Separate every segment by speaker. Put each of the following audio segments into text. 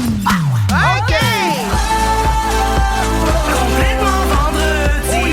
Speaker 1: OK!
Speaker 2: Complètement vendredi.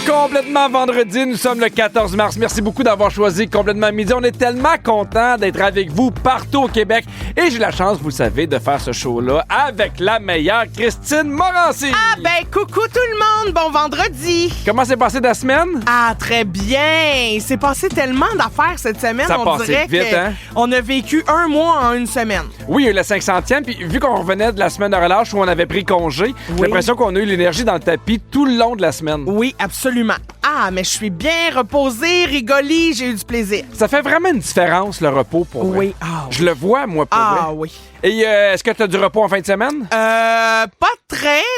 Speaker 3: Complètement vendredi, nous sommes le 14 mars. Merci beaucoup d'avoir choisi Complètement Midi. On est tellement contents d'être avec vous partout au Québec. Et j'ai la chance, vous le savez, de faire ce show-là avec la meilleure Christine Morancy.
Speaker 1: Ah ben, coucou tout le monde, bon vendredi!
Speaker 3: Comment s'est passée ta semaine?
Speaker 1: Ah, très bien! Il s'est passé tellement d'affaires cette semaine,
Speaker 3: Ça
Speaker 1: on
Speaker 3: passait
Speaker 1: dirait
Speaker 3: vite, hein?
Speaker 1: qu'on a vécu un mois en une semaine.
Speaker 3: Oui, il y a eu la 500e, puis vu qu'on revenait de la semaine de relâche où on avait pris congé, j'ai l'impression qu'on a eu l'énergie dans le tapis tout le long de la semaine.
Speaker 1: Oui, absolument. Ah, mais je suis bien reposée, rigolée, j'ai eu du plaisir.
Speaker 3: Ça fait vraiment une différence, le repos, pour vrai.
Speaker 1: Oui, ah oui.
Speaker 3: Je le vois, moi, pour vrai.
Speaker 1: Ah oui.
Speaker 3: Et est-ce que tu as du repos en fin de semaine?
Speaker 1: Pas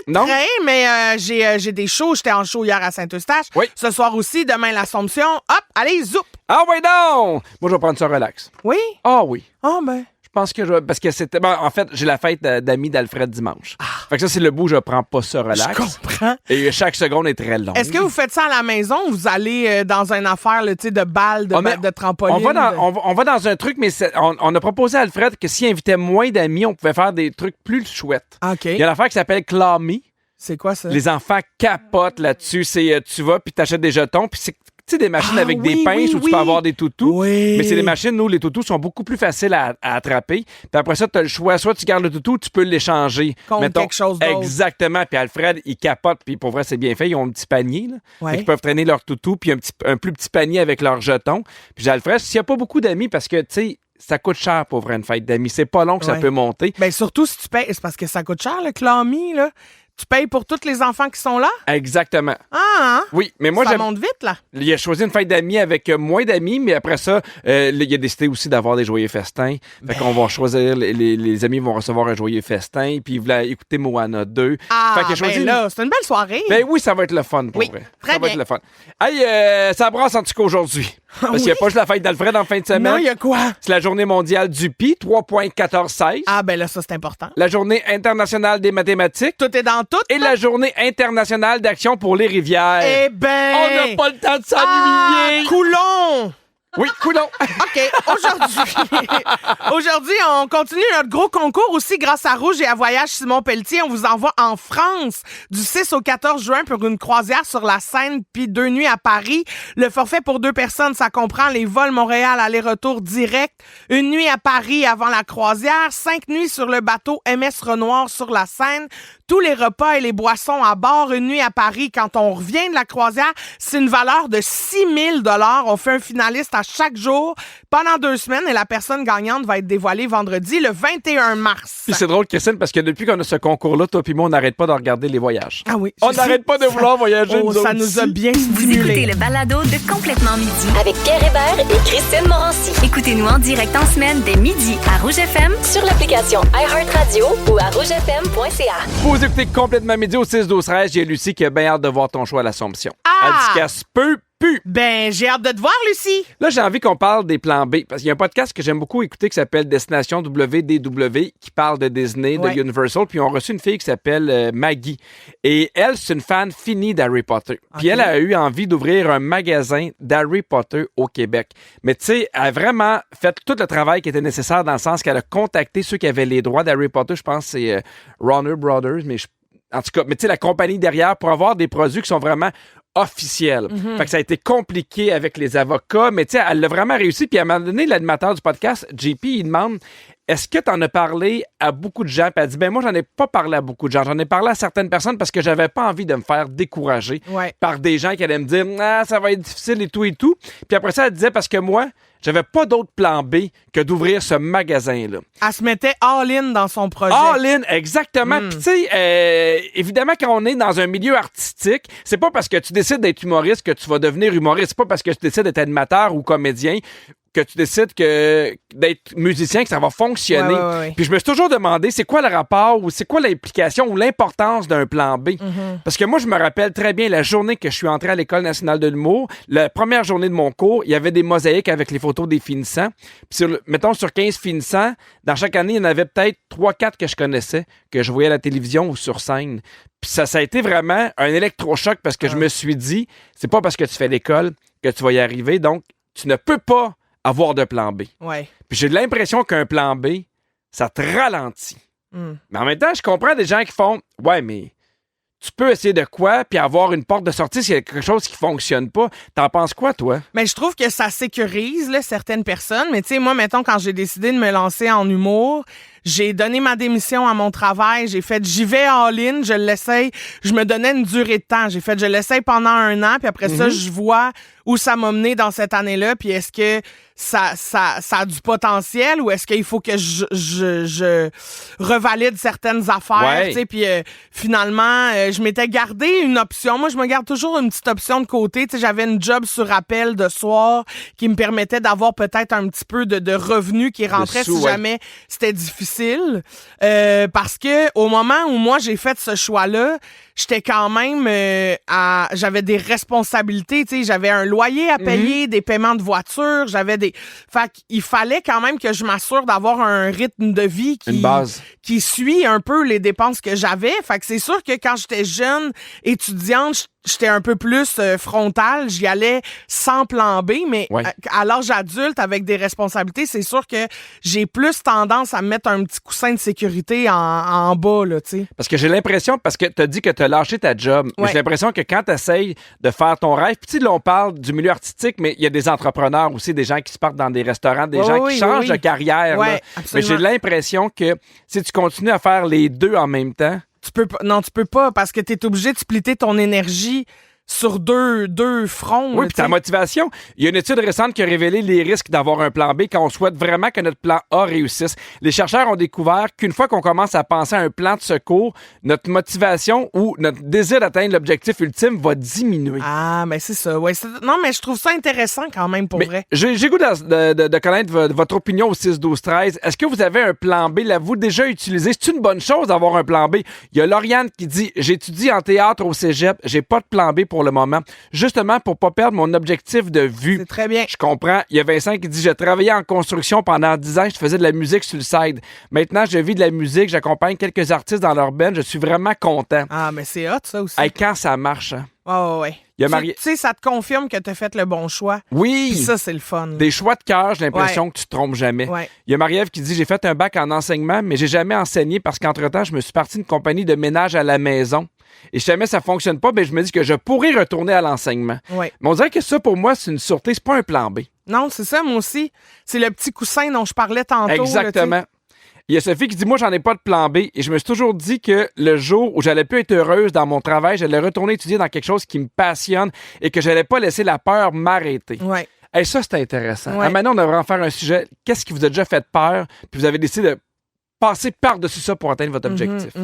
Speaker 3: Non?
Speaker 1: très, mais j'ai des shows. J'étais en show hier à Saint-Eustache.
Speaker 3: Oui.
Speaker 1: Ce soir aussi, demain l'Assomption. Hop, allez, zoup!
Speaker 3: Ah ouais, non! Moi, je vais prendre ça relax.
Speaker 1: Oui?
Speaker 3: Ah oui.
Speaker 1: Ah ben...
Speaker 3: Je pense que parce que c'était... Ben, en fait, j'ai la fête d'amis d'Alfred dimanche. Fait que ça, c'est le bout où je prends pas ça relax.
Speaker 1: Je comprends.
Speaker 3: Et chaque seconde est très longue.
Speaker 1: Est-ce que vous faites ça à la maison ou vous allez dans une affaire là, de balle, de trampoline?
Speaker 3: On va dans un truc, mais on a proposé à Alfred que s'il invitait moins d'amis, on pouvait faire des trucs plus chouettes.
Speaker 1: OK.
Speaker 3: Il y a une affaire qui s'appelle Claw Me.
Speaker 1: C'est quoi ça?
Speaker 3: Les enfants capotent là-dessus. C'est tu vas puis t'achètes des jetons, puis c'est des machines avec des pinces où tu peux avoir des toutous.
Speaker 1: Oui.
Speaker 3: Mais c'est des machines où les toutous sont beaucoup plus faciles à attraper. Puis après ça, tu as le choix. Soit tu gardes le toutou, tu peux l'échanger.
Speaker 1: Contre quelque chose d'autre.
Speaker 3: Exactement. Puis Alfred, il capote. Puis pour vrai, c'est bien fait. Ils ont un petit panier. Là.
Speaker 1: Ouais.
Speaker 3: Fait qu'ils peuvent traîner leur toutou. Puis un plus petit panier avec leurs jetons. Puis j'ai Alfred, s'il n'y a pas beaucoup d'amis, parce que, tu sais, ça coûte cher pour vrai une fête d'amis. C'est pas long que ça peut monter.
Speaker 1: Ben surtout si tu payes. C'est parce que ça coûte cher, le Clamy, là. Tu payes pour tous les enfants qui sont là?
Speaker 3: Exactement.
Speaker 1: Ah, hein?
Speaker 3: Oui, mais moi,
Speaker 1: ça monte vite, là.
Speaker 3: Il a choisi une fête d'amis avec moins d'amis, mais après ça, il a décidé aussi d'avoir des joyeux festins. Fait qu'on va choisir, les amis vont recevoir un joyeux festin, puis il voulait écouter Moana 2.
Speaker 1: Ah,
Speaker 3: fait qu'il a choisi
Speaker 1: là, c'est une belle soirée.
Speaker 3: Ben oui, ça va être le fun, pour vrai.
Speaker 1: Très
Speaker 3: ça va
Speaker 1: bien.
Speaker 3: être le fun. Hey, ça brasse en tout cas aujourd'hui. Parce qu'il n'y a pas juste la fête d'Alfred en fin de semaine.
Speaker 1: Non, il y a quoi?
Speaker 3: C'est la journée mondiale du PI, 3.1416.
Speaker 1: Ah, ben là, ça, c'est important.
Speaker 3: La journée internationale des mathématiques.
Speaker 1: Tout est dans tout.
Speaker 3: Et la journée internationale d'action pour les rivières.
Speaker 1: Eh ben...
Speaker 3: On n'a pas le temps de s'ennuyer.
Speaker 1: Coulon!
Speaker 3: Oui, coulon.
Speaker 1: OK, aujourd'hui, on continue notre gros concours aussi grâce à Rouge et à Voyage Simon Pelletier. On vous envoie en France du 6 au 14 juin pour une croisière sur la Seine puis 2 nuits à Paris. Le forfait pour 2 personnes, ça comprend les vols Montréal aller-retour direct, une nuit à Paris avant la croisière, 5 nuits sur le bateau MS Renoir sur la Seine, tous les repas et les boissons à bord, une nuit à Paris quand on revient de la croisière. C'est une valeur de 6 000 $. On fait un finaliste à chaque jour pendant 2 semaines et la personne gagnante va être dévoilée vendredi, le 21 mars.
Speaker 3: Puis c'est drôle, Christine, parce que depuis qu'on a ce concours-là, toi puis moi, on n'arrête pas de regarder les voyages.
Speaker 1: Ah oui.
Speaker 3: On n'arrête pas de vouloir voyager.
Speaker 1: Oh, ça nous a bien
Speaker 4: Vous
Speaker 1: stimulés.
Speaker 4: écoutez le balado de Complètement Midi.
Speaker 5: Avec Pierre Hébert et Christine Morancy.
Speaker 4: Écoutez-nous en direct en semaine dès midi à Rouge FM.
Speaker 5: Sur l'application iHeartRadio ou à rougefm.ca.
Speaker 3: Vous écoutez Complètement Midi au 6-12-13. J'ai Lucie qui a bien hâte de voir ton choix à l'Assomption.
Speaker 1: Ah!
Speaker 3: Elle dit qu'elle se peut plus.
Speaker 1: Ben, j'ai hâte de te voir, Lucie.
Speaker 3: Là, j'ai envie qu'on parle des plans B, parce qu'il y a un podcast que j'aime beaucoup écouter qui s'appelle Destination WDW, qui parle de Disney, de Universal, puis on a reçu une fille qui s'appelle Maggie. Et elle, c'est une fan finie d'Harry Potter. Puis elle a eu envie d'ouvrir un magasin d'Harry Potter au Québec. Mais tu sais, elle a vraiment fait tout le travail qui était nécessaire dans le sens qu'elle a contacté ceux qui avaient les droits d'Harry Potter. Je pense que c'est Warner Brothers, mais en tout cas, mais tu sais, la compagnie derrière pour avoir des produits qui sont vraiment officiel. Fait que ça a été compliqué avec les avocats, mais tu sais, elle l'a vraiment réussi. Puis à un moment donné, l'animateur du podcast, JP, il demande est-ce que tu en as parlé à beaucoup de gens? Puis elle dit ben moi, j'en ai pas parlé à beaucoup de gens. J'en ai parlé à certaines personnes parce que j'avais pas envie de me faire décourager par des gens qui allaient me dire ah, ça va être difficile et tout et tout. Puis après ça, elle disait parce que moi, j'avais pas d'autre plan B que d'ouvrir ce magasin-là.
Speaker 1: Elle se mettait all-in dans son projet.
Speaker 3: All-in, exactement. Puis tu sais, évidemment, quand on est dans un milieu artistique, c'est pas parce que tu décides d'être humoriste que tu vas devenir humoriste. C'est pas parce que tu décides d'être animateur ou comédien que tu décides que d'être musicien que ça va fonctionner.
Speaker 1: Ouais.
Speaker 3: Puis je me suis toujours demandé c'est quoi le rapport ou c'est quoi l'implication ou l'importance d'un plan B. Parce que moi, je me rappelle très bien la journée que je suis entré à l'École nationale de l'humour, la première journée de mon cours, il y avait des mosaïques avec les photos des finissants. Puis mettons, sur 15 finissants, dans chaque année, il y en avait peut-être 3-4 que je connaissais, que je voyais à la télévision ou sur scène. Puis ça a été vraiment un électrochoc parce que je me suis dit, c'est pas parce que tu fais l'école que tu vas y arriver. Donc, tu ne peux pas avoir de plan B.
Speaker 1: Ouais.
Speaker 3: Puis j'ai l'impression qu'un plan B, ça te ralentit. Mais en même temps, je comprends des gens qui font « Ouais, mais tu peux essayer de quoi puis avoir une porte de sortie s'il y a quelque chose qui fonctionne pas. » T'en penses quoi, toi?
Speaker 1: Mais je trouve que ça sécurise là, certaines personnes. Mais tu sais, moi, mettons, quand j'ai décidé de me lancer en humour, j'ai donné ma démission à mon travail. J'ai fait, j'y vais all-in, je l'essaye. Je me donnais une durée de temps. J'ai fait, je l'essaye pendant 1 an, puis après ça, je vois où ça m'a mené dans cette année-là, puis est-ce que ça a du potentiel ou est-ce qu'il faut que je revalide certaines affaires, tu sais, puis finalement, je m'étais gardé une option. Moi, je me garde toujours une petite option de côté. Tu sais, j'avais une job sur appel de soir qui me permettait d'avoir peut-être un petit peu de revenus qui rentraient si jamais c'était difficile. Parce que au moment où moi, j'ai fait ce choix-là, j'étais quand même j'avais des responsabilités, tu sais, j'avais un loyer à payer, des paiements de voiture, j'avais des fait qu'il fallait quand même que je m'assure d'avoir un rythme de vie qui suit un peu les dépenses que j'avais. Fait que c'est sûr que quand j'étais jeune étudiante, j'étais un peu plus frontale, j'y allais sans plan B, mais à l'âge adulte, avec des responsabilités, c'est sûr que j'ai plus tendance à mettre un petit coussin de sécurité en bas, là, tu sais.
Speaker 3: Parce que j'ai l'impression, parce que t'as dit que t'as lâché ta job, mais j'ai l'impression que quand t'essayes de faire ton rêve, puis tu sais, là, on parle du milieu artistique, mais il y a des entrepreneurs aussi, des gens qui se partent dans des restaurants, des gens qui changent de carrière, là. Mais j'ai l'impression que si tu continues à faire les deux en même temps,
Speaker 1: tu peux pas parce que t'es obligé de splitter ton énergie sur deux fronts.
Speaker 3: Oui, puis ta motivation. Il y a une étude récente qui a révélé les risques d'avoir un plan B quand on souhaite vraiment que notre plan A réussisse. Les chercheurs ont découvert qu'une fois qu'on commence à penser à un plan de secours, notre motivation ou notre désir d'atteindre l'objectif ultime va diminuer.
Speaker 1: Ah, mais c'est ça. Ouais, non, mais je trouve ça intéressant quand même pour vrai.
Speaker 3: J'ai goût de connaître votre opinion au 6-12-13. Est-ce que vous avez un plan B? L'avez-vous déjà utilisé? C'est une bonne chose d'avoir un plan B? Il y a Lauriane qui dit « J'étudie en théâtre au cégep. J'ai pas de plan B pour le moment. Justement, pour pas perdre mon objectif de vue. »
Speaker 1: C'est très bien.
Speaker 3: Je comprends. Il y a Vincent qui dit « J'ai travaillé en construction pendant 10 ans. Je faisais de la musique sur le side. Maintenant, je vis de la musique. J'accompagne quelques artistes dans leur band. Je suis vraiment content. »
Speaker 1: Ah, mais c'est hot, ça aussi.
Speaker 3: Hey, quand ça marche, hein?
Speaker 1: Ouais.
Speaker 3: Tu
Speaker 1: sais, ça te confirme que tu as fait le bon choix.
Speaker 3: Oui.
Speaker 1: Puis ça, c'est le fun.
Speaker 3: Des choix de cœur, j'ai l'impression que tu te trompes jamais. Il y a Marie-Ève qui dit « J'ai fait un bac en enseignement, mais j'ai jamais enseigné parce qu'entre-temps, je me suis parti d'une compagnie de ménage à la maison. Et si jamais ça fonctionne pas, ben je me dis que je pourrais retourner à l'enseignement. » Mais on dirait que ça, pour moi, c'est une sûreté, c'est pas un plan B.
Speaker 1: Non, c'est ça, moi aussi. C'est le petit coussin dont je parlais tantôt.
Speaker 3: Exactement. Là, il y a Sophie qui dit « Moi, j'en ai pas de plan B. Et je me suis toujours dit que le jour où j'allais plus être heureuse dans mon travail, j'allais retourner étudier dans quelque chose qui me passionne et que j'allais pas laisser la peur m'arrêter. » Et ça, c'est intéressant. Maintenant, on devrait en faire un sujet. Qu'est-ce qui vous a déjà fait peur? Puis vous avez décidé de passer par-dessus ça pour atteindre votre objectif.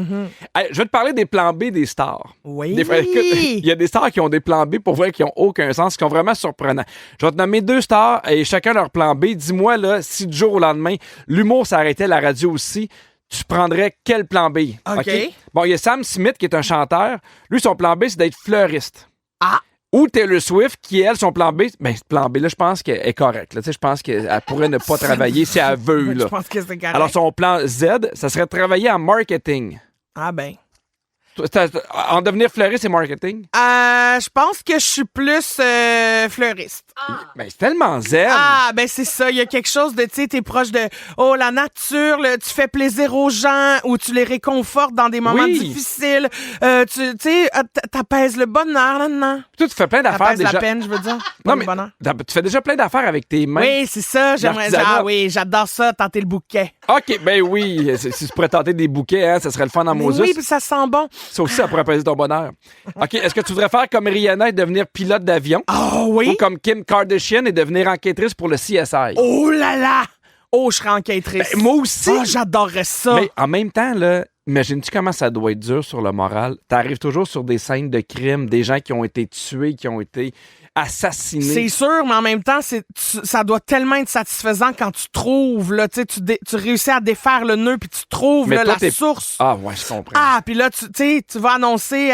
Speaker 3: Hey, je vais te parler des plans B des stars.
Speaker 1: Oui.
Speaker 3: Il y a des stars qui ont des plans B pour vrai qui n'ont aucun sens, qui sont vraiment surprenants. Je vais te nommer 2 stars et chacun leur plan B. Dis-moi, là, si du jour au lendemain, l'humour s'arrêtait à la radio aussi, tu prendrais quel plan B?
Speaker 1: OK.
Speaker 3: Bon, il y a Sam Smith qui est un chanteur. Lui, son plan B, c'est d'être fleuriste.
Speaker 1: Ah!
Speaker 3: Ou Taylor Swift, qui, elle, son plan B, ben, ce plan B, là, je pense qu'elle est correcte. Là. Je pense qu'elle pourrait ne pas travailler si elle veut. Là.
Speaker 1: Je pense que c'est correct.
Speaker 3: Alors, son plan Z, ça serait travailler en marketing.
Speaker 1: Ah ben.
Speaker 3: En devenir fleuriste et marketing?
Speaker 1: Je pense que je suis plus fleuriste.
Speaker 3: Ben, c'est tellement zen.
Speaker 1: Ah, ben c'est ça. Il y a quelque chose de, tu sais, t'es proche de, la nature, tu fais plaisir aux gens ou tu les réconfortes dans des moments difficiles. Tu sais, t'apaises le bonheur là-dedans.
Speaker 3: Toi, tu fais plein d'affaires
Speaker 1: déjà.
Speaker 3: déjà.
Speaker 1: La peine, je veux dire.
Speaker 3: Non, mais tu fais déjà plein d'affaires avec tes mains.
Speaker 1: Oui, c'est ça. J'aimerais ça. Ah oui, j'adore ça, tenter le bouquet.
Speaker 3: OK, ben oui. Si tu pourrais tenter des bouquets, hein, ça serait le fun en Moses.
Speaker 1: Oui, puis ça sent bon.
Speaker 3: Ça aussi, ça pourrait apaiser ton bonheur. OK, est-ce que tu voudrais faire comme Rihanna et devenir pilote d'avion?
Speaker 1: Oh oui?
Speaker 3: Ou comme Kim Kardashian et devenir enquêtrice pour le CSI?
Speaker 1: Oh là là! Oh, je serais enquêtrice.
Speaker 3: Ben, moi aussi.
Speaker 1: Oh, j'adorerais ça.
Speaker 3: Mais en même temps, là, imagines-tu comment ça doit être dur sur le moral? T'arrives toujours sur des scènes de crime, des gens qui ont été tués, qui ont été assassinés.
Speaker 1: C'est sûr, mais en même temps, ça doit tellement être satisfaisant quand tu trouves, là, tu réussis à défaire le nœud puis tu trouves là, la source.
Speaker 3: Ah ouais, je comprends.
Speaker 1: Ah, puis là, tu vas annoncer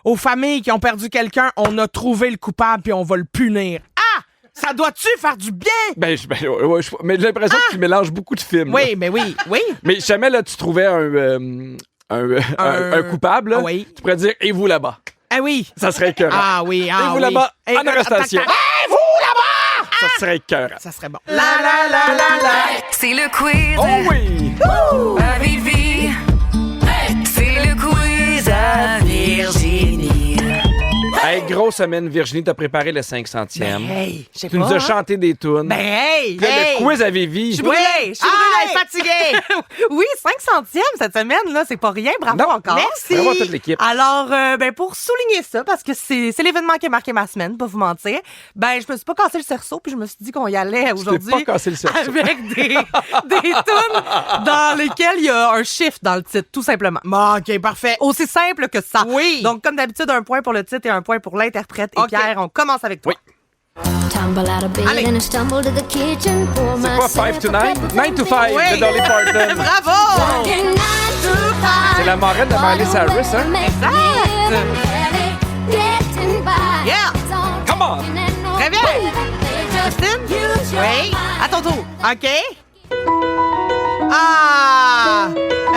Speaker 1: aux familles qui ont perdu quelqu'un, on a trouvé le coupable puis on va le punir. Ah! Ça doit-tu faire du bien?
Speaker 3: Mais j'ai l'impression que tu mélanges beaucoup de films.
Speaker 1: Oui,
Speaker 3: là.
Speaker 1: mais oui.
Speaker 3: Mais si jamais là, tu trouvais un coupable, là, tu pourrais dire « Et vous là-bas ».
Speaker 1: Ah oui.
Speaker 3: Ça serait écœurant.
Speaker 1: Ah oui,
Speaker 3: Et vous là-bas, en arrestation.
Speaker 1: Et vous là-bas,
Speaker 3: Ça serait écœurant.
Speaker 1: Ça serait bon.
Speaker 4: C'est le quiz
Speaker 3: Oh oui!
Speaker 4: à Vivi. C'est le quiz à Virginie.
Speaker 3: Hey, grosse semaine, Virginie, t'as préparé le 500e.
Speaker 1: Hey, je sais
Speaker 3: Tu
Speaker 1: pas.
Speaker 3: nous as chanté des tunes.
Speaker 1: Ben, hey!
Speaker 3: Puis là, le quiz à Vivi.
Speaker 6: Je suis brûlée, je suis
Speaker 1: Elle est
Speaker 6: brûlée.
Speaker 1: fatiguée!
Speaker 6: Oui, 500e cette semaine, là, c'est pas rien. Bravo
Speaker 3: Non,
Speaker 6: encore.
Speaker 1: merci.
Speaker 3: Bravo à toute l'équipe.
Speaker 6: Alors, pour souligner ça, parce que c'est l'événement qui a marqué ma semaine, pas vous mentir, je me suis pas cassé le cerceau, puis je me suis dit qu'on y allait aujourd'hui.
Speaker 3: pas cassé le cerceau.
Speaker 6: Avec des tunes dans lesquelles il y a un chiffre dans le titre, tout simplement.
Speaker 1: Bon, OK, parfait.
Speaker 6: Aussi simple que ça.
Speaker 1: Oui.
Speaker 6: Donc, comme d'habitude, un point pour le titre et un point pour l'interprète. Et
Speaker 1: OK.
Speaker 6: Pierre, on commence avec toi.
Speaker 3: Oui.
Speaker 7: Tumble out of bed
Speaker 1: Allez.
Speaker 7: and I stumble to the kitchen. Pour
Speaker 3: C'est pas 5 to 9? 9 to 5
Speaker 1: Oui.
Speaker 3: de Dolly Parton.
Speaker 1: Bravo!
Speaker 3: C'est la marraine de Miley Cyrus, hein?
Speaker 1: Yeah.
Speaker 3: Come on!
Speaker 1: Très bien. Christine? Oui.
Speaker 6: À ton tour.
Speaker 1: OK. Ah! A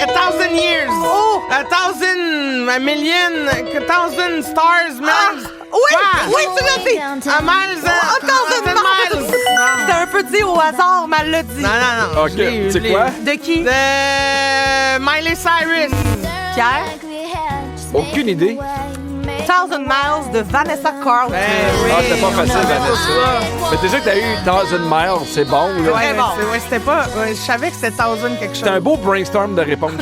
Speaker 1: thousand years.
Speaker 6: Oh!
Speaker 1: A thousand stars, miles.
Speaker 6: Oui, tu l'as dit.
Speaker 1: A miles.
Speaker 6: A thousand miles. C'était un peu dit au hasard, mal le dit.
Speaker 1: Non.
Speaker 3: OK,
Speaker 1: Je l'ai-
Speaker 3: c'est
Speaker 1: je l'ai-
Speaker 3: quoi?
Speaker 6: De qui?
Speaker 1: De Miley Cyrus.
Speaker 6: Pierre?
Speaker 3: Aucune idée.
Speaker 6: 1000 Miles de Vanessa Carlton.
Speaker 3: Ah, c'était pas facile, Vanessa. Mais déjà que t'as eu 1000 miles, c'est bon, là.
Speaker 1: Ouais,
Speaker 6: Très bon.
Speaker 1: c'était pas. Je savais que c'était thousand quelque chose.
Speaker 3: C'était un beau brainstorm de réponses.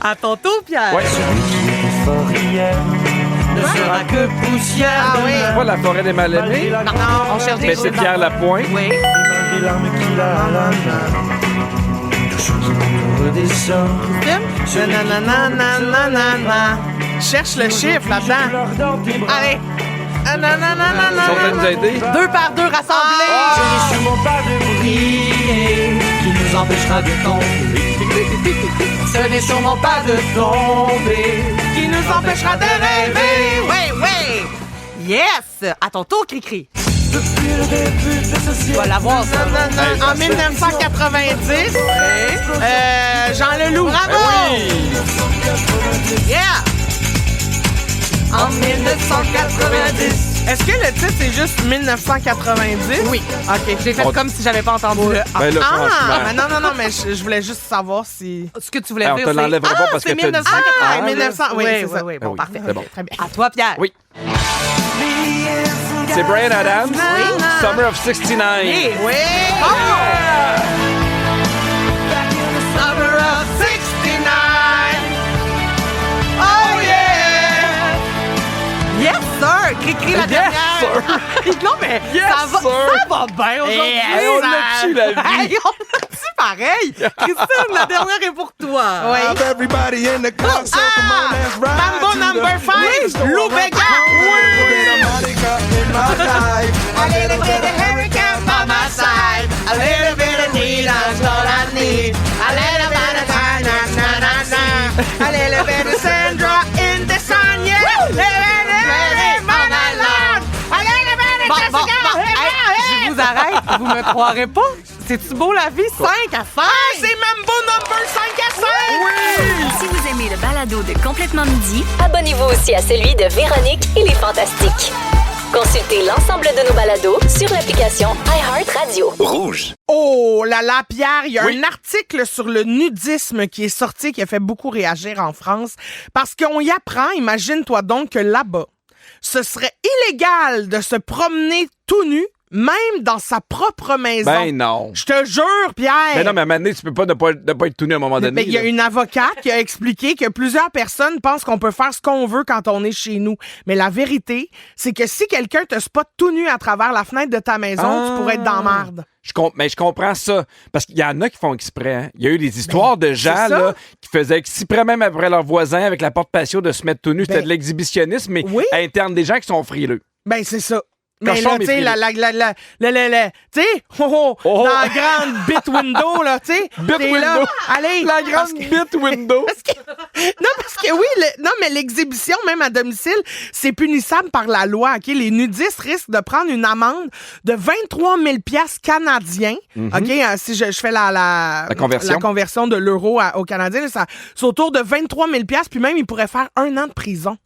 Speaker 6: À ton tour, Pierre.
Speaker 3: Ouais.
Speaker 2: Ne sera que poussière.
Speaker 1: Ah oui.
Speaker 3: C'est pas la forêt des mal-aimés,
Speaker 6: Non, on cherche des
Speaker 3: mais
Speaker 6: choses
Speaker 3: c'est Pierre
Speaker 6: dans-
Speaker 3: Lapointe.
Speaker 6: Oui.
Speaker 2: Les larmes qu'il a à la main. Quelque chose qui me redescend.
Speaker 1: Nanananananana. Cherche le chiffre là-dedans.
Speaker 2: Pleure dans tes bras.
Speaker 1: Allez.
Speaker 3: Ils sont en train de nous aider.
Speaker 6: 2 par 2 rassemblés.
Speaker 2: Je ne suis pas de briller qui nous empêchera de tomber. Ce n'est sûrement pas de tomber
Speaker 1: Qui nous empêchera de rêver. Oui.
Speaker 6: Yes! À ton tour, Cricri.
Speaker 2: depuis le début de ce ciel.
Speaker 6: Tu vas l'avoir, ça.
Speaker 1: En 1990, Jean Leloup. Bravo! Yeah! En 1990. Est-ce que le titre, c'est juste 1990?
Speaker 6: Oui.
Speaker 1: OK.
Speaker 6: J'ai fait
Speaker 3: On-
Speaker 6: comme si j'avais pas entendu le A.
Speaker 3: Ben là,
Speaker 1: Ah!
Speaker 3: franchement.
Speaker 1: Mais non, mais je voulais juste savoir si...
Speaker 6: Ce que tu voulais
Speaker 3: Hey, on
Speaker 6: dire,
Speaker 3: te
Speaker 6: c'est...
Speaker 3: l'enlèvera pas parce
Speaker 6: c'est
Speaker 3: que t'as dit.
Speaker 6: 1980.
Speaker 1: 1900, oui, c'est ça.
Speaker 6: Oui, bon,
Speaker 3: oui,
Speaker 6: parfait.
Speaker 3: c'est bon.
Speaker 1: Très bien.
Speaker 6: À toi, Pierre.
Speaker 3: Oui. C'est Bryan Adams.
Speaker 1: Oui.
Speaker 3: Summer of 69.
Speaker 1: Oui! Summer of 69. Oh yeah!
Speaker 6: Yes, sir! Cricri, la
Speaker 3: Yes,
Speaker 6: dernière.
Speaker 3: sir.
Speaker 6: Non, mais
Speaker 3: Yes,
Speaker 6: ça
Speaker 3: sir.
Speaker 6: va bien aujourd'hui.
Speaker 1: Hey,
Speaker 3: on l'a-tu, la vie?
Speaker 6: Hey, on l'a-tu pareil? Christine, la dernière est pour toi.
Speaker 1: Oui.
Speaker 8: Everybody in the car, so come on, let's ride.
Speaker 1: Mambo
Speaker 8: to
Speaker 1: number
Speaker 8: the
Speaker 1: 5, Lou Bega. A little bit of hurricane by my side. A little bit of need, that's all I need. A little bit of time, na. A little bit of Sandra in the sun, yeah.
Speaker 6: Bon, hey, je vous arrête, vous me croirez pas? C'est-tu beau la vie? 5 à 5!
Speaker 1: C'est Mambo number 5 à 5! Oui!
Speaker 4: Si vous aimez le balado de Complètement Midi,
Speaker 5: Abonnez-vous aussi à celui de Véronique et les Fantastiques. Consultez l'ensemble de nos balados sur l'application iHeartRadio.
Speaker 1: Oh là là, Pierre, il y a
Speaker 3: Oui.
Speaker 1: un article sur le nudisme qui est sorti qui a fait beaucoup réagir en France parce qu'on y apprend, imagine-toi donc que là-bas, ce serait illégal de se promener tout nu, même dans sa propre maison.
Speaker 3: Ben non.
Speaker 1: Je te jure, Pierre.
Speaker 3: Ben non, mais à un moment donné, tu peux pas ne pas être tout nu à un moment donné.
Speaker 1: Mais il y a
Speaker 3: là.
Speaker 1: une avocate qui a expliqué que plusieurs personnes pensent qu'on peut faire ce qu'on veut quand on est chez nous. Mais la vérité, c'est que si quelqu'un te spot tout nu à travers la fenêtre de ta maison, tu pourrais être dans la merde.
Speaker 3: Mais je comprends ça. Parce qu'il y en a qui font exprès. Hein. Il y a eu des histoires de gens
Speaker 1: ça.
Speaker 3: là, qui faisaient exprès même après leurs voisins avec la porte patio de se mettre tout nu. C'était
Speaker 1: Ben,
Speaker 3: de l'exhibitionnisme, mais
Speaker 1: oui.
Speaker 3: interne des gens qui sont frileux.
Speaker 1: Ben, c'est ça. Mais
Speaker 3: Cochon,
Speaker 1: là, tu sais,
Speaker 3: mais
Speaker 1: tu sais,
Speaker 3: Oh.
Speaker 1: dans la grande bit window, là, tu sais.
Speaker 3: Bit
Speaker 1: t'es
Speaker 3: window.
Speaker 1: là, allez.
Speaker 3: La
Speaker 1: parce
Speaker 3: grande
Speaker 1: que-
Speaker 3: bit window.
Speaker 1: parce que oui, non, mais l'exhibition, même à domicile, c'est punissable par la loi, OK? Les nudistes risquent de prendre une amende de 23 000 $ canadiens, OK? Si je fais la conversion de l'euro au Canadien, là, c'est autour de 23 000 $, puis même, ils pourraient faire 1 an de prison.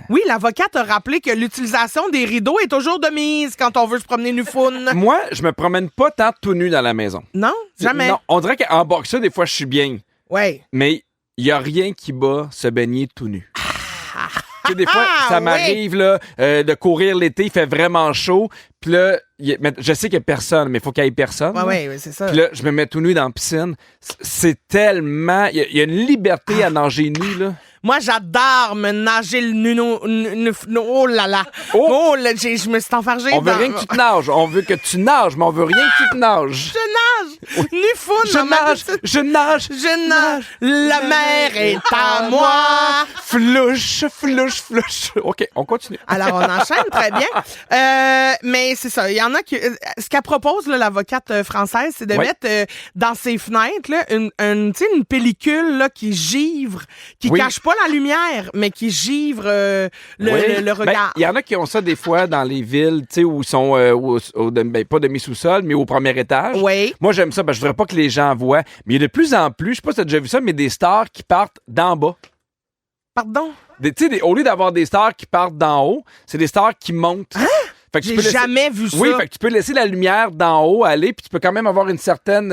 Speaker 1: Oui, l'avocate a rappelé que l'utilisation des rideaux est toujours de mise quand on veut se promener nu-foune.
Speaker 3: Moi, je me promène pas tant tout nu dans la maison.
Speaker 1: Non, jamais.
Speaker 3: Non, on dirait qu'en boxeur, des fois, je suis bien.
Speaker 1: Ouais.
Speaker 3: Mais il y a rien qui bat se baigner tout nu. Tu sais, des fois, ça m'arrive là, de courir l'été, il fait vraiment chaud. Puis là, je sais qu'il n'y a personne, mais il faut qu'il y ait personne.
Speaker 1: Ouais, c'est ça.
Speaker 3: Puis là, je me mets tout nu dans la piscine. C'est tellement... Il y a une liberté à nager nu, là.
Speaker 1: Moi, j'adore me nager le oh là là. Oh là, je me suis enfargée.
Speaker 3: On veut rien que tu te nages. On veut que tu nages, mais on veut rien que tu te nages.
Speaker 1: Je nage. Nu-foune.
Speaker 3: Je nage.
Speaker 1: Je nage. La mer est à moi.
Speaker 3: Flouche. OK, on continue.
Speaker 1: Alors, on enchaîne très bien. Mais c'est ça. Il y en a qui... ce qu'elle propose, là, l'avocate française, c'est de mettre dans ses fenêtres là, une pellicule là, qui givre, qui cache pas la lumière, mais qui givre le regard.
Speaker 3: Il y en a qui ont ça des fois dans les villes, tu sais, où ils sont pas demi-sous-sol, mais au premier étage.
Speaker 1: Oui.
Speaker 3: Moi, j'aime ça, je voudrais pas que les gens voient. Mais il y a de plus en plus, je sais pas si tu as déjà vu ça, mais des stars qui partent d'en bas.
Speaker 1: Pardon?
Speaker 3: Au lieu d'avoir des stars qui partent d'en haut, c'est des stars qui montent.
Speaker 1: Hein?
Speaker 3: Fait que
Speaker 1: J'ai jamais vu ça.
Speaker 3: Oui, fait que tu peux laisser la lumière d'en haut aller, puis tu peux quand même avoir une certaine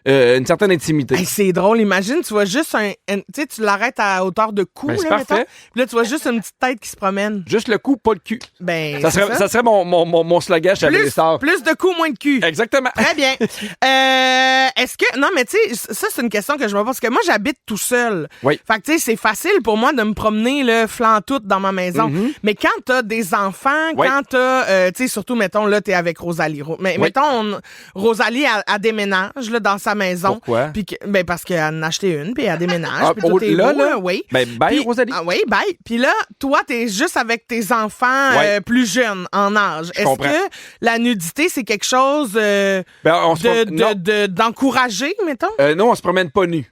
Speaker 3: intimité.
Speaker 1: Hey, c'est drôle. Imagine, tu vois juste tu sais, tu l'arrêtes à hauteur de cou,
Speaker 3: Ben, c'est
Speaker 1: là,
Speaker 3: parfait.
Speaker 1: mettons. Puis là, tu vois juste une petite tête qui se promène.
Speaker 3: Juste le cou, pas le cul.
Speaker 1: Ben,
Speaker 3: Ça serait mon slogan chez les stars.
Speaker 1: Plus de cou, moins de cul.
Speaker 3: Exactement.
Speaker 1: Très bien. Est-ce que... Non, mais tu sais, ça, c'est une question que je me pose. Parce que moi, j'habite tout seul.
Speaker 3: Oui.
Speaker 1: Fait que, tu sais, c'est facile pour moi de me promener, là, flantoute dans ma maison.
Speaker 3: Mm-hmm.
Speaker 1: Mais quand t'as des enfants,
Speaker 3: Oui.
Speaker 1: quand t'as... tu sais, surtout, mettons, là, t'es avec Rosalie. Mais
Speaker 3: Oui.
Speaker 1: mettons, Rosalie, elle déménage, là, dans sa maison.
Speaker 3: Pourquoi?
Speaker 1: Puis ben, parce qu'elle en a acheté une, puis elle déménage.
Speaker 3: Ah,
Speaker 1: Puis tout est
Speaker 3: là,
Speaker 1: beau,
Speaker 3: là?
Speaker 1: oui.
Speaker 3: Ben, bye,
Speaker 1: Puis-
Speaker 3: Rosalie.
Speaker 1: Ah, oui, bye. Puis là, toi, t'es juste avec tes enfants
Speaker 3: Ouais.
Speaker 1: plus jeunes en âge. Est-ce
Speaker 3: comprends.
Speaker 1: que la nudité, c'est quelque chose
Speaker 3: Ben, on se non.
Speaker 1: d'encourager, mettons?
Speaker 3: Non, on se promène pas nu.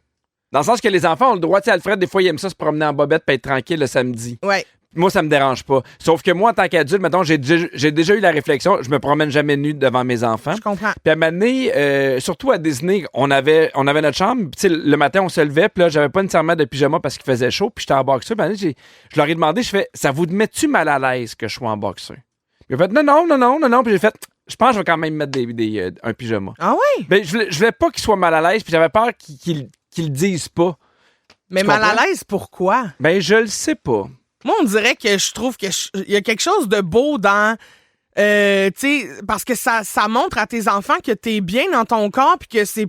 Speaker 3: Dans le sens que les enfants ont le droit, tu sais, Alfred, des fois, il aime ça se promener en bobette puis être tranquille le samedi.
Speaker 1: Ouais.
Speaker 3: Moi, ça me dérange pas. Sauf que moi, en tant qu'adulte, mettons, j'ai déjà eu la réflexion, je me promène jamais nu devant mes enfants.
Speaker 1: Je comprends.
Speaker 3: Puis à un moment donné, surtout à Disney, on avait notre chambre. Puis tu sais, le matin, on se levait. Puis là, j'avais pas nécessairement de pyjama parce qu'il faisait chaud. Puis j'étais en boxeur. Puis à un moment donné, je leur ai demandé, ça vous met-tu mal à l'aise que je sois en boxeur? Ils ont fait non. Puis j'ai fait, je pense que je vais quand même mettre un pyjama.
Speaker 1: Ah oui?
Speaker 3: Ben, je voulais pas qu'ils soient mal à l'aise. Puis j'avais peur qu'ils le disent pas.
Speaker 1: Mais
Speaker 3: Tu
Speaker 1: mal à
Speaker 3: comprends?
Speaker 1: l'aise, pourquoi?
Speaker 3: Ben, je le sais pas.
Speaker 1: Moi, on dirait que je trouve que il y a quelque chose de beau dans... tu sais, parce que ça montre à tes enfants que t'es bien dans ton corps puis que c'est...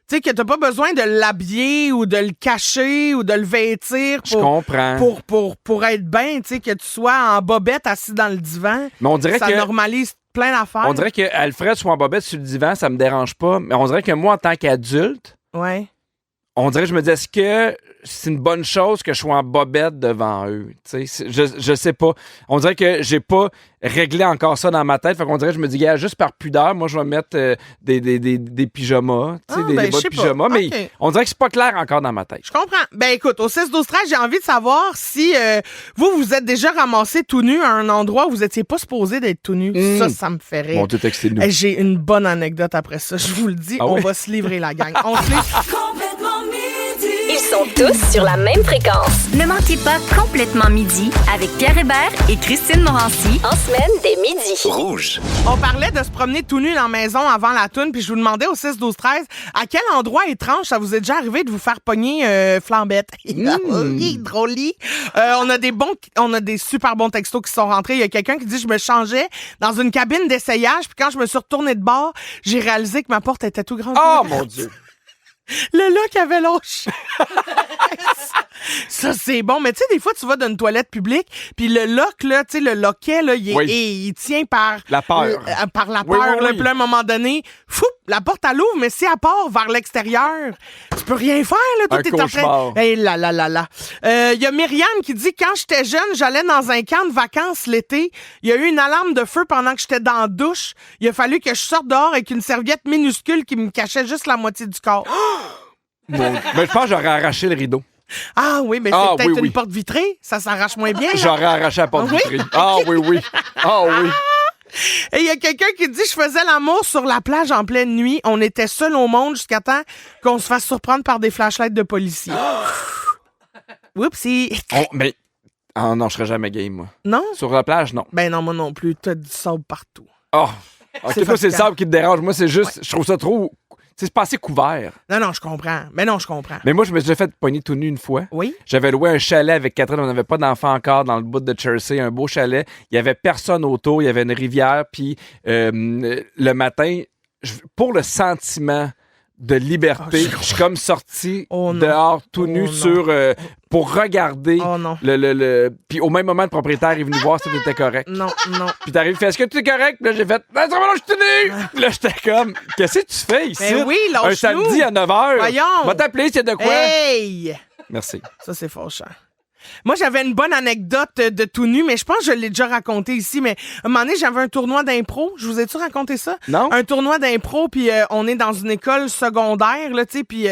Speaker 1: Tu sais, que t'as pas besoin de l'habiller ou de le cacher ou de le vêtir
Speaker 3: Je comprends.
Speaker 1: pour être bien, tu sais, que tu sois en bobette assis dans le divan.
Speaker 3: Mais on dirait
Speaker 1: ça
Speaker 3: que...
Speaker 1: normalise plein d'affaires.
Speaker 3: On dirait que Alfred soit en bobette sur le divan, ça me dérange pas. Mais on dirait que moi, en tant qu'adulte,
Speaker 1: Ouais.
Speaker 3: on dirait que je me dis, est-ce que c'est une bonne chose que je sois en bobette devant eux? Tu sais, je sais pas. On dirait que j'ai pas réglé encore ça dans ma tête. Fait qu'on dirait que je me dis, gars, juste par pudeur, moi, je vais mettre des pyjamas. Tu sais,
Speaker 1: Ah,
Speaker 3: des
Speaker 1: ben,
Speaker 3: bas
Speaker 1: je sais
Speaker 3: de pyjama.
Speaker 1: pas.
Speaker 3: Mais
Speaker 1: Ok.
Speaker 3: on dirait que c'est pas clair encore dans ma tête.
Speaker 1: Je comprends. Ben écoute, au 16-12-13, j'ai envie de savoir si vous êtes déjà ramassé tout nu à un endroit où vous étiez pas supposé d'être tout nu. Ça me fait rire.
Speaker 3: Mon Dieu, textez-nous.
Speaker 1: J'ai une bonne anecdote après ça, je vous le dis.
Speaker 3: Ah
Speaker 1: on
Speaker 3: oui?
Speaker 1: va se livrer la gang. On se livre.
Speaker 5: Ils sont tous sur la même fréquence.
Speaker 4: Ne manquez pas Complètement Midi avec Pierre Hébert et Christine Morancy.
Speaker 5: En semaine, dès midi.
Speaker 8: Rouge.
Speaker 1: On parlait de se promener tout nu dans la maison avant la toune, puis je vous demandais au 6-12-13 à quel endroit étrange ça vous est déjà arrivé de vous faire pogner flambette. Drôle. On a des super bons textos qui sont rentrés. Il y a quelqu'un qui dit je me changeais dans une cabine d'essayage, puis quand je me suis retournée de bord, j'ai réalisé que ma porte était tout grande.
Speaker 3: Oh, mon Dieu!
Speaker 1: Le lock avait lâché. Ça, c'est bon. Mais tu sais, des fois, tu vas dans une toilette publique, puis le lock, là, tu sais, le loquet, là, il tient par...
Speaker 3: La peur.
Speaker 1: Par la
Speaker 3: Oui,
Speaker 1: peur,
Speaker 3: oui,
Speaker 1: là.
Speaker 3: oui.
Speaker 1: Puis là, à un moment donné, fou, la porte, elle ouvre, mais si elle part vers l'extérieur, tu peux rien faire, là. Tout
Speaker 3: Un
Speaker 1: est en
Speaker 3: cauchemar.
Speaker 1: train... Hey, là. Il y a Myriam qui dit, quand j'étais jeune, j'allais dans un camp de vacances l'été. Il y a eu une alarme de feu pendant que j'étais dans la douche. Il a fallu que je sorte dehors avec une serviette minuscule qui me cachait juste la moitié du corps.
Speaker 3: Mais je pense que j'aurais arraché le rideau.
Speaker 1: Ah oui, mais c'est
Speaker 3: Ah,
Speaker 1: peut-être
Speaker 3: oui.
Speaker 1: une porte vitrée. Ça s'arrache moins bien. là.
Speaker 3: J'aurais arraché la porte
Speaker 1: Oui?
Speaker 3: vitrée. Ah oui. Ah oui.
Speaker 1: Et il y a quelqu'un qui dit je faisais l'amour sur la plage en pleine nuit. On était seuls au monde jusqu'à temps qu'on se fasse surprendre par des flashlights de policiers. Whoopsie.
Speaker 3: Mais Ah non, je serais jamais game, moi.
Speaker 1: Non?
Speaker 3: Sur la plage, non.
Speaker 1: Ben non, moi non plus. T'as du sable partout.
Speaker 3: Oh! Ok,
Speaker 1: C'est
Speaker 3: toi, c'est le
Speaker 1: fatigant.
Speaker 3: sable qui te dérange. Moi, c'est juste, je trouve ça trop... C'est pas assez couvert.
Speaker 1: Non, je comprends. Mais non, je comprends.
Speaker 3: Mais moi, je me suis déjà fait pogner tout nu une fois.
Speaker 1: Oui?
Speaker 3: J'avais loué un chalet avec Catherine. On n'avait pas d'enfants encore dans le bout de Jersey. Un beau chalet. Il y avait personne autour. Il y avait une rivière. Puis le matin, pour le sentiment de liberté, je suis comme sorti dehors tout nu pour regarder puis au même moment, le propriétaire est venu voir si tout était correct.
Speaker 1: Non.
Speaker 3: Puis t'arrives, est-ce que tout est correct? Puis là, j'ai fait, non, je suis tout nu! Puis là, j'étais comme, qu'est-ce que tu fais ici?
Speaker 1: Ben oui,
Speaker 3: un
Speaker 1: lâche-nous.
Speaker 3: samedi à 9h.
Speaker 1: Voyons.
Speaker 3: Va t'appeler, c'est de quoi?
Speaker 1: Hey!
Speaker 3: Merci.
Speaker 1: Ça, c'est fâchant. Moi, j'avais une bonne anecdote de tout nu, mais je pense que je l'ai déjà raconté ici. Mais un moment donné, j'avais un tournoi d'impro. Je vous ai-tu raconté ça?
Speaker 3: Non.
Speaker 1: Un tournoi d'impro, puis on est dans une école secondaire, là, tu sais, puis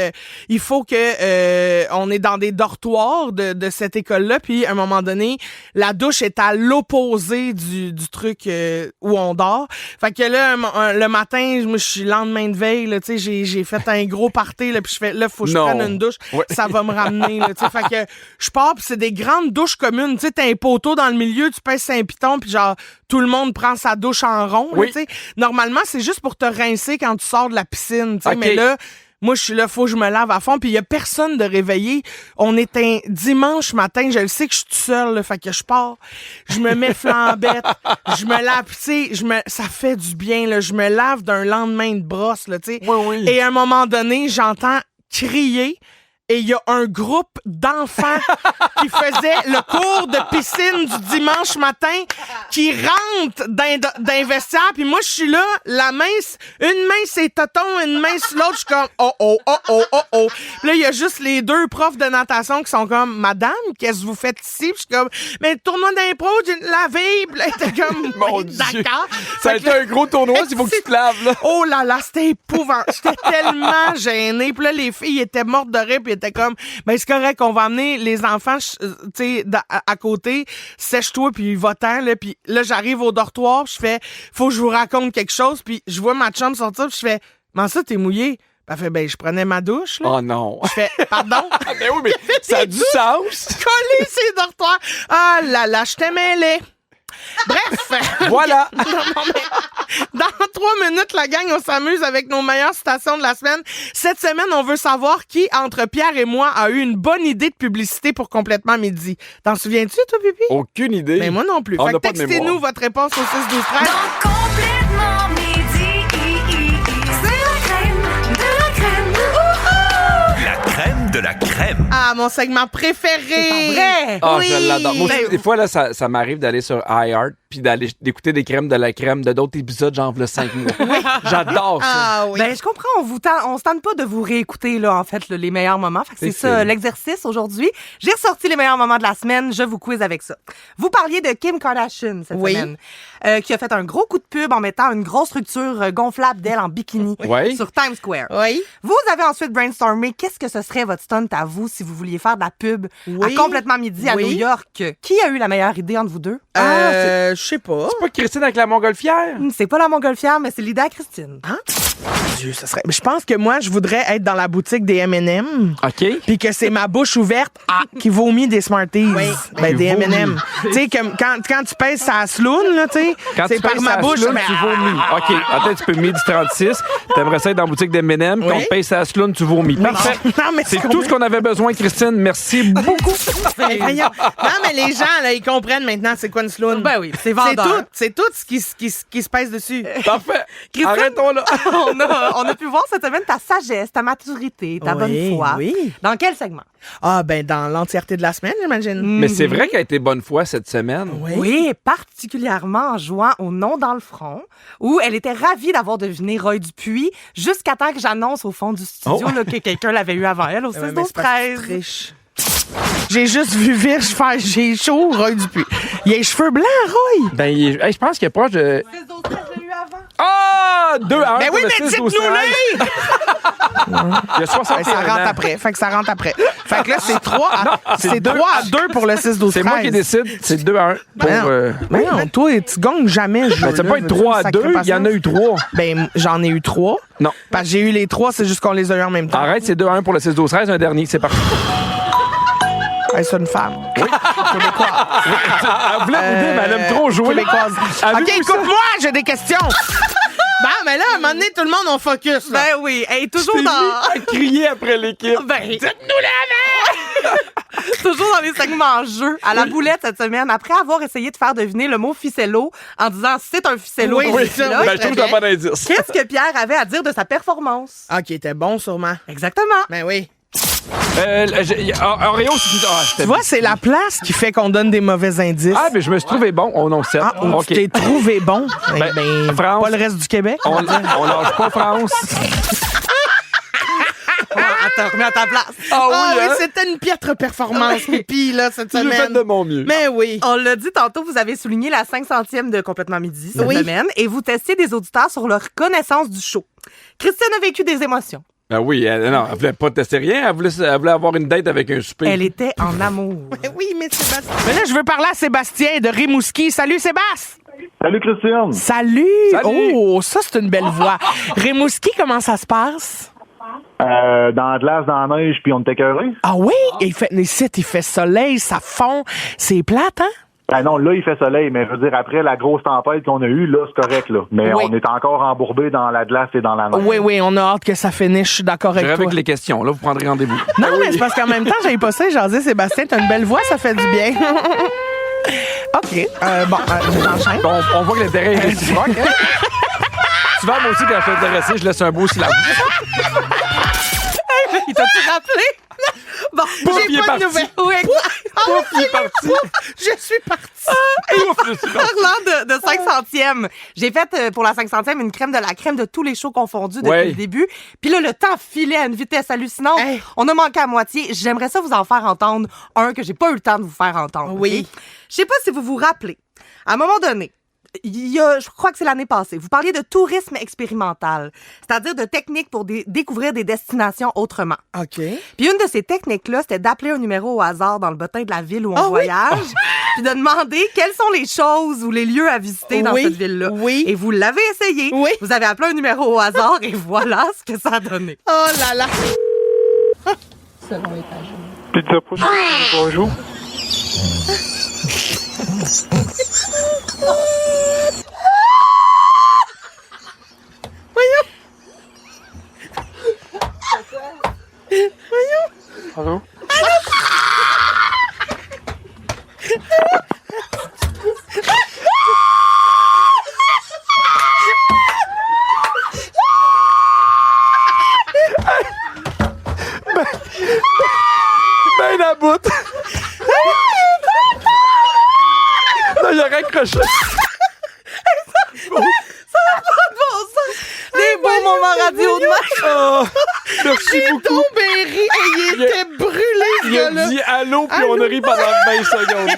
Speaker 1: il faut que on est dans des dortoirs de cette école-là, puis à un moment donné, la douche est à l'opposé du truc où on dort. Fait que là, le matin, je suis lendemain de veille, là, tu sais, j'ai fait un gros party, là, puis je fais, là, faut que je prenne une douche.
Speaker 3: Ouais.
Speaker 1: Ça va me ramener, là, tu sais. Fait que je pars, puis c'est des grandes douches communes. Tu sais, t'as un poteau dans le milieu, tu pèses un piton, puis genre, tout le monde prend sa douche en rond.
Speaker 3: Oui.
Speaker 1: Tu sais. Normalement, c'est juste pour te rincer quand tu sors de la piscine. Tu sais.
Speaker 3: OK.
Speaker 1: Mais là, moi, je suis là, faut que je me lave à fond, puis il y a personne de réveillé. On est un dimanche matin, je le sais que je suis tout seul, là, fait que je pars, je me mets flambette, je me lave, tu sais, ça fait du bien, là, je me lave d'un lendemain de brosse, là, tu sais.
Speaker 3: Oui.
Speaker 1: Et à un moment donné, j'entends crier. Et il y a un groupe d'enfants qui faisaient le cours de piscine du dimanche matin qui rentrent d'un vestiaire. Puis moi, je suis là, une main c'est tonton, une main sur l'autre. Je suis comme oh. Puis là, il y a juste les deux profs de natation qui sont comme madame, qu'est-ce que vous faites ici? Puis je suis comme mais tournoi d'impro, j'ai lavé. Puis là, elle était comme
Speaker 3: Mon Dieu.
Speaker 1: d'accord.
Speaker 3: Ça a été un gros tournoi, il faut que tu te laves, là.
Speaker 1: Oh là là, c'était épouvant. J'étais tellement gênée. Puis là, les filles étaient mortes de rire. Puis était comme, ben c'est correct, on va amener les enfants, tu sais, à côté, sèche-toi, puis va-t'en, là. Puis là, j'arrive au dortoir, je fais, faut que je vous raconte quelque chose, puis je vois ma chum sortir, puis je fais, comment ça, t'es mouillé? Elle fait, ben je prenais ma douche, là.
Speaker 3: Oh non.
Speaker 1: Je fais, pardon?
Speaker 3: Ben oui, mais ça a du sens.
Speaker 1: Coller ces dortoirs. Ah là là, je t'ai mêlé. Bref.
Speaker 3: Voilà.
Speaker 1: Dans 3 minutes, la gang, on s'amuse avec nos meilleures citations de la semaine. Cette semaine, on veut savoir qui, entre Pierre et moi, a eu une bonne idée de publicité pour Complètement Midi. T'en souviens-tu, toi, Pipi?
Speaker 3: Aucune idée.
Speaker 1: Ben moi non plus.
Speaker 3: On
Speaker 1: Fait
Speaker 3: n'a
Speaker 1: que
Speaker 3: pas de
Speaker 1: textez-nous
Speaker 3: mémoire.
Speaker 1: votre réponse au 6 12 13.
Speaker 4: Complètement midi. C'est la crème de la crème.
Speaker 9: La crème de la crème.
Speaker 1: Ah, mon segment préféré.
Speaker 6: C'est pas vrai?
Speaker 3: Ah,
Speaker 1: Oui.
Speaker 3: je l'adore. Moi aussi,
Speaker 1: Ben,
Speaker 3: des fois, là, ça m'arrive d'aller sur iHeart puis d'écouter des crèmes de la crème de d'autres épisodes, genre, le 5 mois. J'adore ça.
Speaker 1: Ah oui.
Speaker 6: Ben, je comprends, on se tente pas de vous réécouter, là, en fait, les meilleurs moments. Fait que c'est
Speaker 3: C'est
Speaker 6: ça,
Speaker 3: fine.
Speaker 6: l'exercice aujourd'hui. J'ai ressorti les meilleurs moments de la semaine. Je vous quiz avec ça. Vous parliez de Kim Kardashian cette
Speaker 1: Oui.
Speaker 6: semaine, qui a fait un gros coup de pub en mettant une grosse structure gonflable d'elle en bikini
Speaker 3: Oui.
Speaker 6: sur Times Square.
Speaker 1: Oui.
Speaker 6: Vous avez ensuite brainstormé qu'est-ce que ce serait votre stunt à vous si vous vouliez faire de la pub
Speaker 1: Oui.
Speaker 6: à Complètement Midi à
Speaker 1: Oui.
Speaker 6: New York. Qui a eu la meilleure idée entre vous deux?
Speaker 1: Je sais pas.
Speaker 3: C'est pas Christine avec la montgolfière?
Speaker 6: C'est pas la montgolfière, mais c'est l'idée à Christine.
Speaker 1: Dieu, ça serait. Je pense que moi, je voudrais être dans la boutique des M&M.
Speaker 3: OK.
Speaker 1: Puis que c'est ma bouche ouverte qui vomit des Smarties. Ben, des
Speaker 3: Qui
Speaker 1: M&M. Tu sais, comme quand tu pèses sa sloune, là, tu sais,
Speaker 3: Quand
Speaker 1: c'est
Speaker 3: tu
Speaker 1: par
Speaker 3: pèses
Speaker 1: ma
Speaker 3: sa
Speaker 1: bouche.
Speaker 3: sloune,
Speaker 1: ben,
Speaker 3: tu vomis. OK. Attends, tu peux midi 36. T'aimerais ça être dans la boutique d'M&M. Quand
Speaker 1: Oui.
Speaker 3: on paye sa sloune, tu vomis. Parfait.
Speaker 1: Non, mais
Speaker 3: C'est tout ce qu'on avait besoin, Christine. Merci beaucoup.
Speaker 1: Mais voyons. Non, mais les gens, là, ils comprennent maintenant c'est quoi une sloune.
Speaker 6: Ben oui, c'est
Speaker 1: C'est
Speaker 6: vendeur.
Speaker 1: tout. C'est tout ce qui se pèse dessus.
Speaker 3: Parfait.
Speaker 6: Christine?
Speaker 3: Arrêtons là.
Speaker 6: on a pu voir cette semaine ta sagesse, ta maturité, ta bonne foi.
Speaker 1: Oui.
Speaker 6: Dans quel segment?
Speaker 1: Ah, ben, dans l'entièreté de la semaine, j'imagine.
Speaker 3: Mais c'est vrai qu'elle a été bonne foi cette semaine.
Speaker 6: Oui, particulièrement en jouant au nom dans le front, où elle était ravie d'avoir deviné Roy Dupuis, jusqu'à temps que j'annonce au fond du studio là, que quelqu'un l'avait eu avant elle au 6
Speaker 1: Ouais, mais
Speaker 6: 12
Speaker 1: c'est parce que tu
Speaker 6: 13.
Speaker 1: triches. J'ai juste vu Virge faire J'ai chaud, Roy Dupuis. Il a les cheveux blancs, Roy.
Speaker 3: Ben, je pense qu'il est proche de...
Speaker 6: 6 12 13, je l'ai eu avant.
Speaker 3: Ah! 2-1
Speaker 1: Ben
Speaker 3: pour
Speaker 1: oui,
Speaker 3: le
Speaker 1: mais
Speaker 3: 6 12 13.
Speaker 1: dites-nous-les!
Speaker 3: Il y a 61
Speaker 1: Ben, ça rentre
Speaker 3: ans.
Speaker 1: après. Fait que ça rentre après. Fait que là, c'est 3 à,
Speaker 3: c'est
Speaker 1: c'est
Speaker 3: 2
Speaker 1: 3 à 2 pour le 6 12
Speaker 3: C'est moi qui décide. C'est 2-1 pour...
Speaker 1: Ben non, toi, tu gagnes jamais.
Speaker 3: Ben, c'est pas être 3 à 2, il y en a eu 3.
Speaker 1: Ben, j'en ai eu 3.
Speaker 3: Non.
Speaker 1: Parce que j'ai eu les 3, c'est juste qu'on les a eu en même temps.
Speaker 3: Arrête, c'est 2-1 pour le 6 12 13, un dernier, c'est parti.
Speaker 1: Elle, c'est une femme.
Speaker 3: Elle voulait bouder, mais elle aime trop jouer.
Speaker 1: Québécoise.
Speaker 3: Avez-vous
Speaker 1: OK,
Speaker 3: ça?
Speaker 1: écoute-moi, j'ai des questions. Bon, mais là, à un moment donné, tout le monde, on focus. Là.
Speaker 6: Ben oui, elle est toujours
Speaker 3: T'es
Speaker 6: dans...
Speaker 3: mis à crier après l'équipe.
Speaker 6: Ben, toujours dans les segments jeux. À la boulette cette semaine, après avoir essayé de faire deviner le mot ficello en disant c'est un ficello.
Speaker 1: Oui,
Speaker 6: pour
Speaker 1: oui,
Speaker 6: celui-là,
Speaker 1: ça,
Speaker 3: Ben, je trouve que c'est un bon indice.
Speaker 6: Qu'est-ce que Pierre avait à dire de sa performance?
Speaker 1: OK, t'es bon, sûrement.
Speaker 6: Exactement.
Speaker 1: Ben oui.
Speaker 3: Oreo,
Speaker 1: Tu vois, c'est la place qui fait qu'on donne des mauvais indices.
Speaker 3: Ah, mais je me suis trouvé bon. Oh non, 7.
Speaker 1: Ah, ou
Speaker 3: OK.
Speaker 1: tu t'es trouvé bon.
Speaker 3: Ben, France.
Speaker 1: Pas le reste du Québec.
Speaker 3: On lâche pas France.
Speaker 6: Attends, remets à ta place.
Speaker 3: Ah oui,
Speaker 1: Ah oui,
Speaker 3: hein?
Speaker 1: c'était une piètre performance, Pipi, là, cette
Speaker 3: J'ai
Speaker 1: semaine.
Speaker 3: fait de mon mieux.
Speaker 1: Mais oui.
Speaker 6: On l'a dit tantôt, vous avez souligné la 500e de Complètement Midi cette
Speaker 1: Oui.
Speaker 6: semaine et vous testiez des auditeurs sur leur connaissance du show. Christine a vécu des émotions.
Speaker 3: Ben oui, elle voulait pas tester rien. Elle voulait avoir une date avec un souper.
Speaker 6: Elle était en amour.
Speaker 1: Oui, mais Sébastien. Mais là, je veux parler à Sébastien de Rimouski. Salut, Sébastien.
Speaker 10: Salut, Christiane.
Speaker 1: Salut.
Speaker 3: Salut.
Speaker 1: Oh, ça, c'est une belle voix. Rimouski, comment ça se passe?
Speaker 10: Dans la glace, dans la neige, puis on était écœurés.
Speaker 1: Ah oui? Il fait soleil, ça fond. C'est plate, hein?
Speaker 10: Ben non, là, il fait soleil, mais je veux dire, après la grosse tempête qu'on a eue, là, c'est correct, là. Mais
Speaker 1: Oui.
Speaker 10: on est encore embourbé dans la glace et dans la neige.
Speaker 1: Oui, oui, on a hâte que ça finisse. Je suis d'accord
Speaker 3: Je
Speaker 1: avec toi.
Speaker 3: avec les questions. Là, vous prendrez rendez-vous.
Speaker 1: Non, mais c'est parce qu'en même temps, j'avais pas ça et j'en disais, Sébastien, t'as une belle voix, ça fait du bien. OK. J'enchaîne.
Speaker 3: Bon, on voit que l'intérêt est réciproque. Hein? Tu vois, moi aussi, quand je suis intéressé, je laisse un beau silence.
Speaker 6: Il t'a-tu rappelé? Bon,
Speaker 3: Pouf,
Speaker 1: J'ai
Speaker 3: il est
Speaker 1: pas de
Speaker 3: parti.
Speaker 1: nouvelles.
Speaker 6: oui,
Speaker 3: Pouf, il est parti.
Speaker 1: Je suis partie.
Speaker 3: Pouf, je suis parti.
Speaker 6: parlant de 500e, j'ai fait pour la 500e une crème de tous les shows confondus depuis
Speaker 3: Ouais.
Speaker 6: le début. Puis là, le temps filait à une vitesse hallucinante.
Speaker 1: Hey.
Speaker 6: On a manqué à moitié. J'aimerais ça vous en faire entendre un que j'ai pas eu le temps de vous faire entendre.
Speaker 1: Oui.
Speaker 6: ok? Je sais pas si vous vous rappelez. À un moment donné, je crois que c'est l'année passée, vous parliez de tourisme expérimental, c'est-à-dire de techniques pour découvrir des destinations autrement.
Speaker 1: OK.
Speaker 6: Puis une de ces techniques-là, c'était d'appeler un numéro au hasard dans le bottin de la ville où on
Speaker 1: Ah oui?
Speaker 6: voyage, puis de demander quelles sont les choses ou les lieux à visiter dans
Speaker 1: Oui,
Speaker 6: cette ville-là.
Speaker 1: oui.
Speaker 6: Et vous l'avez essayé.
Speaker 1: Oui.
Speaker 6: Vous avez appelé un numéro au hasard et voilà ce que ça a donné.
Speaker 1: Oh là là.
Speaker 10: Pizza Pouce, bonjour. Allô?
Speaker 3: Ben la boute. Non, il a raccroché.
Speaker 6: Des beaux moments radio de match.
Speaker 3: Oh, merci beaucoup.
Speaker 1: Tombé ri et il était brûlé, ce
Speaker 3: Il a
Speaker 1: gars-là.
Speaker 3: dit allô, puis on a ri pendant 20 secondes.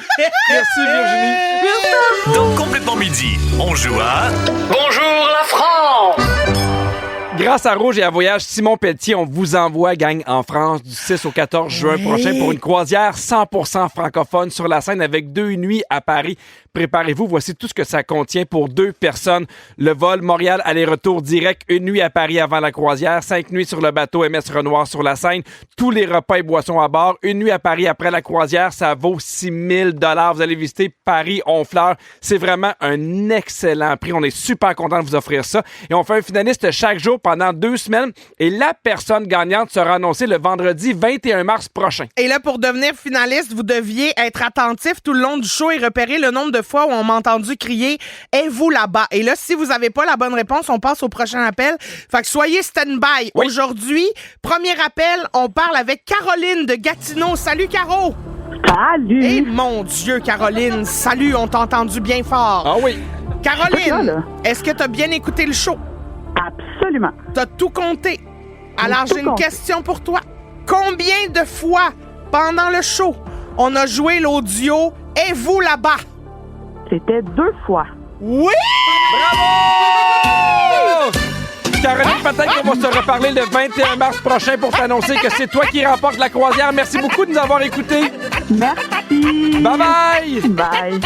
Speaker 3: Merci, Virginie.
Speaker 9: Dans Complètement Midi, on joue à Bonjour la France.
Speaker 3: Grâce à Rouge et à Voyage Simon Pelletier, on vous envoie, gang, en France du 6 au 14 juin prochain pour une croisière 100% francophone sur la Seine avec 2 nuits à Paris. Préparez-vous, voici tout ce que ça contient pour 2 personnes. Le vol Montréal aller-retour direct, 1 nuit à Paris avant la croisière, 5 nuits sur le bateau MS Renoir sur la Seine, tous les repas et boissons à bord, 1 nuit à Paris après la croisière, ça vaut 6 000 $. Vous allez visiter Paris-Honfleur. C'est vraiment un excellent prix. On est super content de vous offrir ça. Et on fait un finaliste chaque jour pendant 2 semaines. Et la personne gagnante sera annoncée le vendredi 21 mars prochain.
Speaker 1: Et là, pour devenir finaliste, vous deviez être attentif tout le long du show et repérer le nombre de fois où on m'a entendu crier « Êtes-vous là-bas? » Et là, si vous n'avez pas la bonne réponse, on passe au prochain appel. Fait que soyez stand-by.
Speaker 3: Oui.
Speaker 1: Aujourd'hui, premier appel, on parle avec Caroline de Gatineau. Salut, Caro!
Speaker 11: Salut!
Speaker 1: Eh mon Dieu, Caroline, salut, on t'a entendu bien fort.
Speaker 3: Ah oui.
Speaker 1: Caroline, est-ce que t'as bien écouté le show?
Speaker 11: Absolument.
Speaker 1: T'as tout compté. Alors,
Speaker 11: tout
Speaker 1: j'ai une
Speaker 11: compté.
Speaker 1: question pour toi. Combien de fois pendant le show on a joué l'audio « Êtes-vous là-bas? »
Speaker 11: C'était 2 fois.
Speaker 1: Oui!
Speaker 3: Bravo! Caroline, peut-être qu'on va se reparler le 21 mars prochain pour t'annoncer que c'est toi qui remporte la croisière. Merci beaucoup de nous avoir écoutés.
Speaker 11: Merci.
Speaker 3: Bye-bye!
Speaker 11: Bye.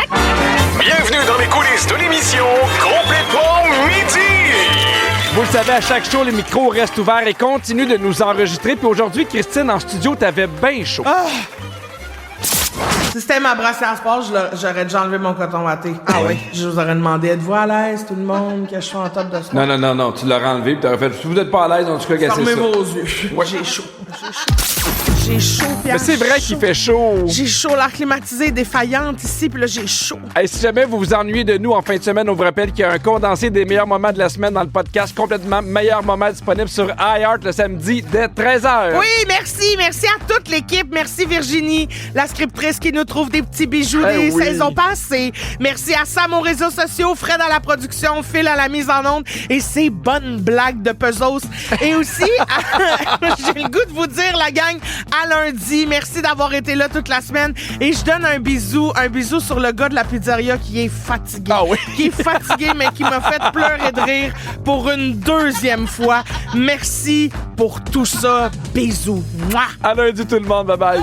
Speaker 9: Bienvenue dans les coulisses de l'émission Complètement Midi.
Speaker 3: Vous le savez, à chaque show, les micros restent ouverts et continuent de nous enregistrer. Puis aujourd'hui, Christine, en studio, t'avais bien chaud.
Speaker 1: Si c'était ma brassière à sport, j'aurais déjà enlevé mon coton watté. Ah oui. Je vous aurais demandé, êtes-vous à l'aise, tout le monde, que je sois en top de sport?
Speaker 3: Non, tu l'aurais enlevé puis t'aurais fait, si vous n'êtes pas à l'aise, en tout cas, gassez ça.
Speaker 1: Fermez vos yeux.
Speaker 3: Ouais.
Speaker 1: J'ai chaud, Pierre.
Speaker 3: Mais c'est vrai qu'il fait chaud.
Speaker 1: J'ai chaud, l'air climatisé est défaillante ici, puis là, j'ai chaud.
Speaker 3: Hey, si jamais vous vous ennuyez de nous en fin de semaine, on vous rappelle qu'il y a un condensé des meilleurs moments de la semaine dans le podcast, complètement meilleurs moments disponibles sur iHeart le samedi dès 13h.
Speaker 1: Oui, merci à toute l'équipe. Merci Virginie, la scriptrice qui nous trouve des petits bijoux des saisons passées. Merci à Sam aux réseaux sociaux, Fred à la production, Phil à la mise en onde et ses bonnes blagues de puzzles. Et aussi, j'ai le goût de vous dire, la gang, à lundi. Merci d'avoir été là toute la semaine. Et je donne un bisou sur le gars de la pizzeria qui est fatigué.
Speaker 3: Ah oui?
Speaker 1: Qui est fatigué, mais qui m'a fait pleurer de rire pour une deuxième fois. Merci pour tout ça. Bisous. Mouah!
Speaker 3: À lundi tout le monde. Bye bye.